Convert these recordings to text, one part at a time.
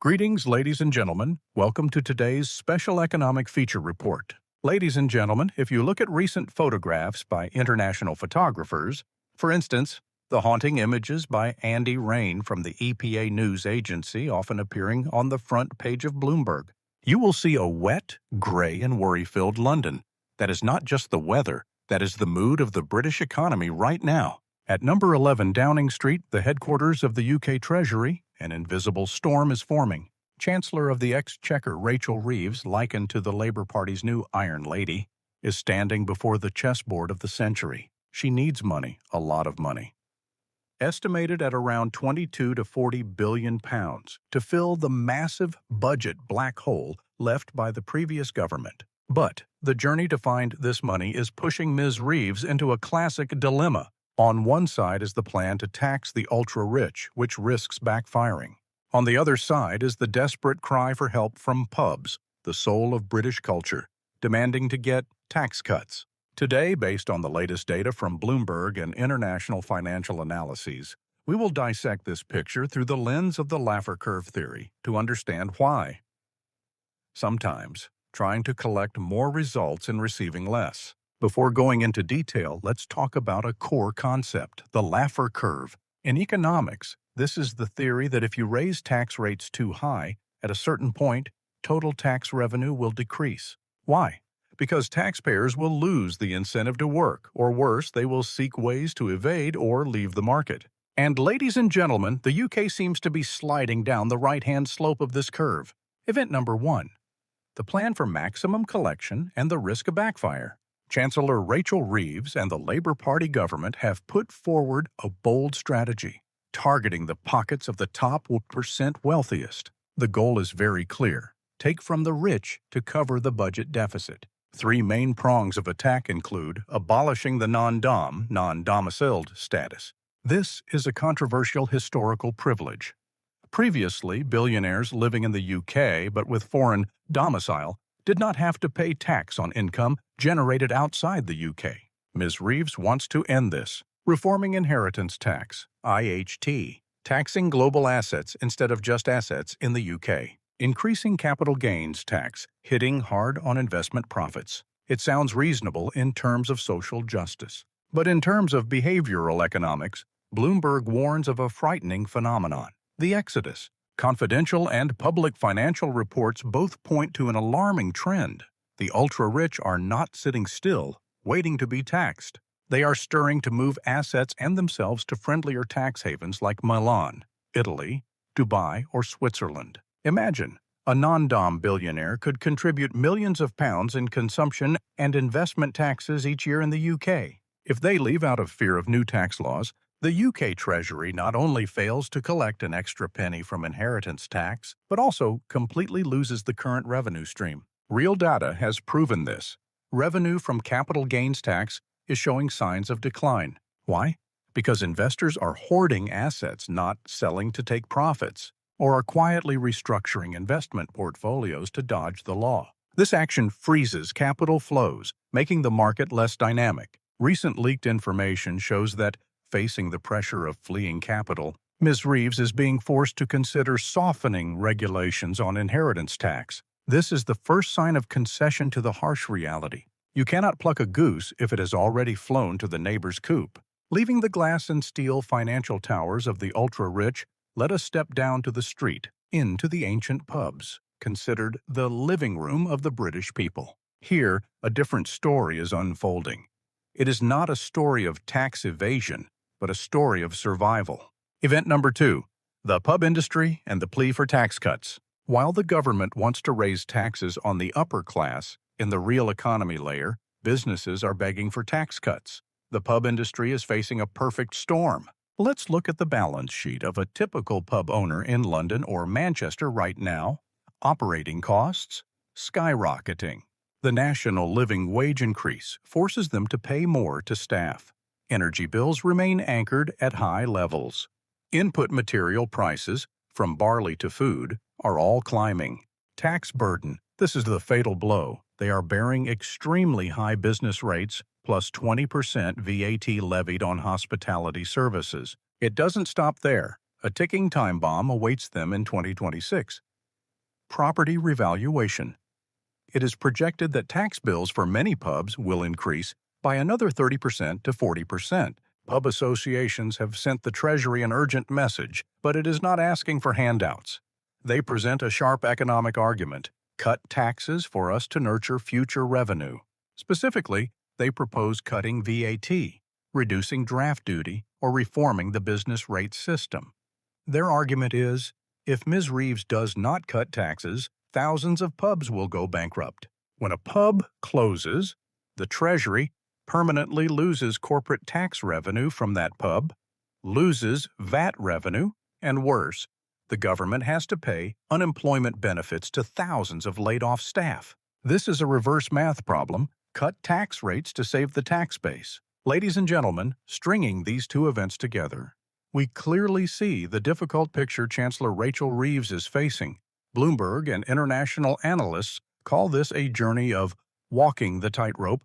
Greetings, ladies and gentlemen. Welcome to today's special economic feature report. Ladies and gentlemen, if you look at recent photographs by international photographers, for instance, the haunting images by Andy Rain from the EPA news agency often appearing on the front page of Bloomberg, you will see a wet, gray, and worry-filled London. That is not just the weather, that is the mood of the British economy right now. At number 11 Downing Street, the headquarters of the UK Treasury, an invisible storm is forming. Chancellor of the Exchequer Rachel Reeves, likened to the Labour Party's new Iron Lady, is standing before the chessboard of the century. She needs money, a lot of money. Estimated at around 22 to 40 billion pounds to fill the massive budget black hole left by the previous government. But the journey to find this money is pushing Ms. Reeves into a classic dilemma. On one side is the plan to tax the ultra-rich, which risks backfiring. On the other side is the desperate cry for help from pubs, the soul of British culture, demanding to get tax cuts. Today, based on the latest data from Bloomberg and international financial analyses, we will dissect this picture through the lens of the Laffer curve theory to understand why. Sometimes, trying to collect more results in receiving less. Before going into detail, let's talk about a core concept, the Laffer curve. In economics, this is the theory that if you raise tax rates too high, at a certain point, total tax revenue will decrease. Why? Because taxpayers will lose the incentive to work, or worse, they will seek ways to evade or leave the market. And ladies and gentlemen, the UK seems to be sliding down the right-hand slope of this curve. Event number 1. The plan for maximum collection and the risk of backfire. Chancellor Rachel Reeves and the Labour Party government have put forward a bold strategy, targeting the pockets of the top % wealthiest. The goal is very clear. Take from the rich to cover the budget deficit. 3 main prongs of attack include abolishing the non-domiciled status. This is a controversial historical privilege. Previously, billionaires living in the UK but with foreign domicile did not have to pay tax on income generated outside the UK. Ms. Reeves wants to end this, reforming inheritance tax, IHT, taxing global assets instead of just assets in the UK, increasing capital gains tax, hitting hard on investment profits. It sounds reasonable in terms of social justice. But in terms of behavioral economics, Bloomberg warns of a frightening phenomenon, the exodus. Confidential and public financial reports both point to an alarming trend. The ultra-rich are not sitting still, waiting to be taxed. They are stirring to move assets and themselves to friendlier tax havens like Milan, Italy, Dubai, or Switzerland. Imagine, a non-dom billionaire could contribute millions of pounds in consumption and investment taxes each year in the UK. If they leave out of fear of new tax laws, the UK Treasury not only fails to collect an extra penny from inheritance tax, but also completely loses the current revenue stream. Real data has proven this. Revenue from capital gains tax is showing signs of decline. Why? Because investors are hoarding assets, not selling to take profits, or are quietly restructuring investment portfolios to dodge the law. This action freezes capital flows, making the market less dynamic. Recent leaked information shows that, facing the pressure of fleeing capital, Ms. Reeves is being forced to consider softening regulations on inheritance tax. This is the first sign of concession to the harsh reality. You cannot pluck a goose if it has already flown to the neighbor's coop. Leaving the glass and steel financial towers of the ultra-rich, let us step down to the street, into the ancient pubs, considered the living room of the British people. Here, a different story is unfolding. It is not a story of tax evasion, but a story of survival. Event number 2, the pub industry and the plea for tax cuts. While the government wants to raise taxes on the upper class, in the real economy layer, businesses are begging for tax cuts. The pub industry is facing a perfect storm. Let's look at the balance sheet of a typical pub owner in London or Manchester right now. Operating costs skyrocketing. The national living wage increase forces them to pay more to staff. Energy bills remain anchored at high levels. Input material prices, from barley to food, are all climbing. Tax burden, this is the fatal blow. They are bearing extremely high business rates, plus 20% VAT levied on hospitality services. It doesn't stop there. A ticking time bomb awaits them in 2026. Property revaluation. It is projected that tax bills for many pubs will increase by another 30% to 40%. Pub associations have sent the Treasury an urgent message, but it is not asking for handouts. They present a sharp economic argument: cut taxes for us to nurture future revenue. Specifically, they propose cutting VAT, reducing draft duty, or reforming the business rate system. Their argument is, if Ms. Reeves does not cut taxes, thousands of pubs will go bankrupt. When a pub closes, the Treasury permanently loses corporate tax revenue from that pub, loses VAT revenue, and worse, the government has to pay unemployment benefits to thousands of laid-off staff. This is a reverse math problem: cut tax rates to save the tax base. Ladies and gentlemen, stringing these two events together, we clearly see the difficult picture Chancellor Rachel Reeves is facing. Bloomberg and international analysts call this a journey of walking the tightrope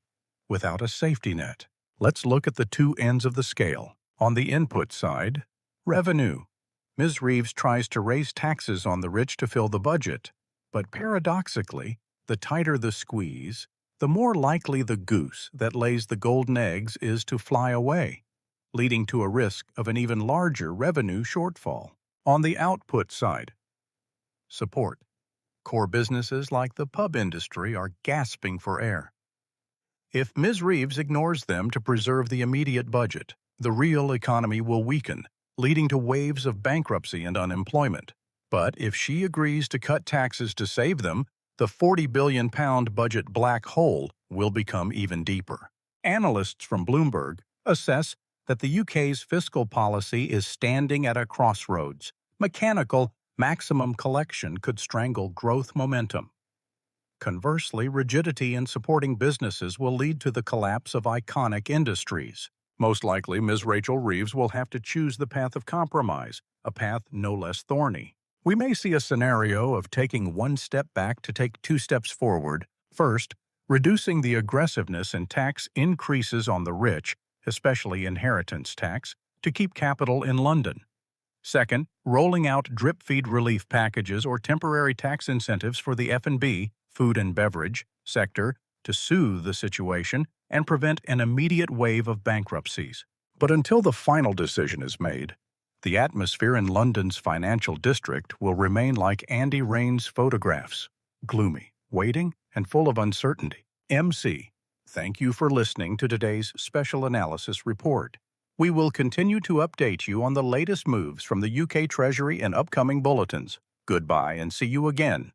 without a safety net. Let's look at the two ends of the scale. On the input side, revenue. Ms. Reeves tries to raise taxes on the rich to fill the budget, but paradoxically, the tighter the squeeze, the more likely the goose that lays the golden eggs is to fly away, leading to a risk of an even larger revenue shortfall. On the output side, support. Core businesses like the pub industry are gasping for air. If Ms. Reeves ignores them to preserve the immediate budget, the real economy will weaken, leading to waves of bankruptcy and unemployment. But if she agrees to cut taxes to save them, the £40 billion budget black hole will become even deeper. Analysts from Bloomberg assess that the UK's fiscal policy is standing at a crossroads. Mechanical maximum collection could strangle growth momentum. Conversely, rigidity in supporting businesses will lead to the collapse of iconic industries. Most likely, Ms. Rachel Reeves will have to choose the path of compromise, a path no less thorny. We may see a scenario of taking one step back to take two steps forward. First, reducing the aggressiveness in tax increases on the rich, especially inheritance tax, to keep capital in London. Second, rolling out drip-feed relief packages or temporary tax incentives for the F&B, food and beverage, sector to soothe the situation and prevent an immediate wave of bankruptcies. But until the final decision is made, the atmosphere in London's financial district will remain like Andy Rain's photographs: gloomy, waiting, and full of uncertainty. MC, thank you for listening to today's special analysis report. We will continue to update you on the latest moves from the UK Treasury in upcoming bulletins. Goodbye and see you again.